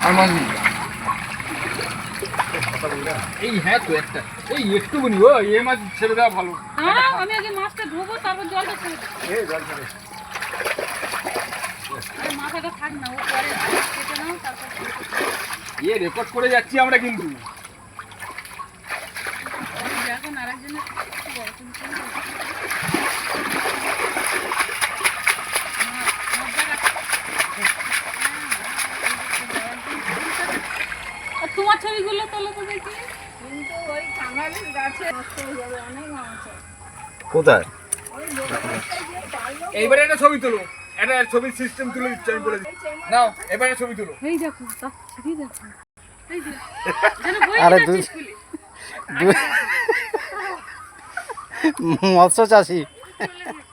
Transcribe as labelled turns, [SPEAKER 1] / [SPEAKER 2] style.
[SPEAKER 1] আর মাছ নেই। এই হ্যাঁ তো একটা এই একটুখানি ও এই মাছ ছেড়ে দেওয়া ভালো।
[SPEAKER 2] হ্যাঁ আমি আগে মাছটা ধোবো তারপর জলটা ছেড়ে দেবো।
[SPEAKER 1] এই জল ছেড়ে
[SPEAKER 2] আর মাথাটা থাক না ও পরে কেটে নাও তারপর
[SPEAKER 1] এ রেকর্ড করে যাচ্ছি আমরা কিন্তু।
[SPEAKER 2] এখন আরেকজনের বড় তুমি তোমার ছবিগুলো তোলো তো দেখি। কিন্তু ওই কাঙালির গাছে নষ্ট হয়ে যাবে অনেক মাছ আছে।
[SPEAKER 3] কোথায়?
[SPEAKER 1] এইবারে একটা ছবি তোলো, একটা ছবির সিস্টেম তুলে দিচ্ছি আমি বলে দিচ্ছি। নাও এবারে ছবি তোলো।
[SPEAKER 2] এই দেখো তা ছবি দেখো এই যে যেন বই
[SPEAKER 3] আরে
[SPEAKER 2] যাচ্ছে
[SPEAKER 3] দুই
[SPEAKER 2] স্কুলে।
[SPEAKER 3] মৎস্য চাষি।
[SPEAKER 2] চলে